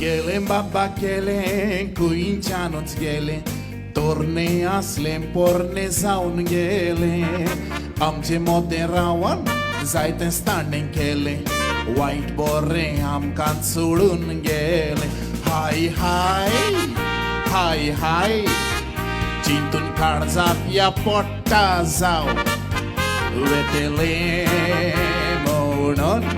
गेले बाबा गेले कुईंच्यानूच गेले तोरणे असले पोरणे जाऊन गेले आमचे मोते रावण जायते स्थाने केले वाईट बोरे आमकां सोडून गेले हाय हाय हाय हाय चिंतून काळजात या पोट्टा जाव वेतेले म्हणून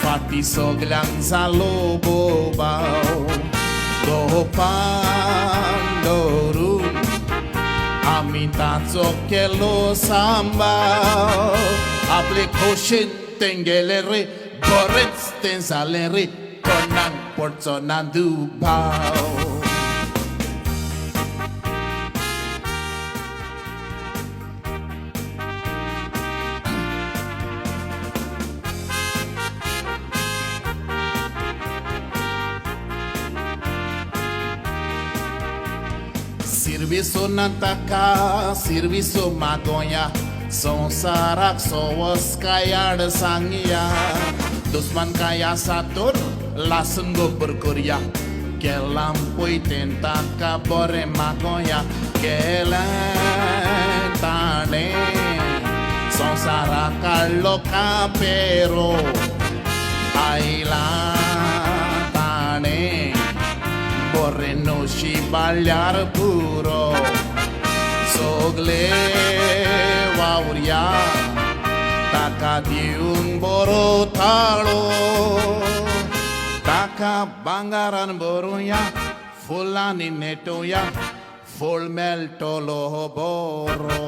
फाटी सगल्यांक जालो बोबाव गोपान दवरून आमी ताचो केलो सांबाळ आपले खोशेन तें गेले रे बरेंच तें जालें रे कोणाक पडचो ना दुबाव Serviço na taca, serviço magonha संसाराक सवस कायाड सांगया दुस्मान काया सातोर लासून गोबर करया केलां पयतें ताका बरें मागोया केलें ताणें संसाराक काडलो कापेरो आयला ताणें बरें नशिबाळ्यार पुरो सगले वावरया ताका दिवन बरो थाळो ताका भांगारान भरुया फुलांनी नेटोया फूल मेळटलो बरो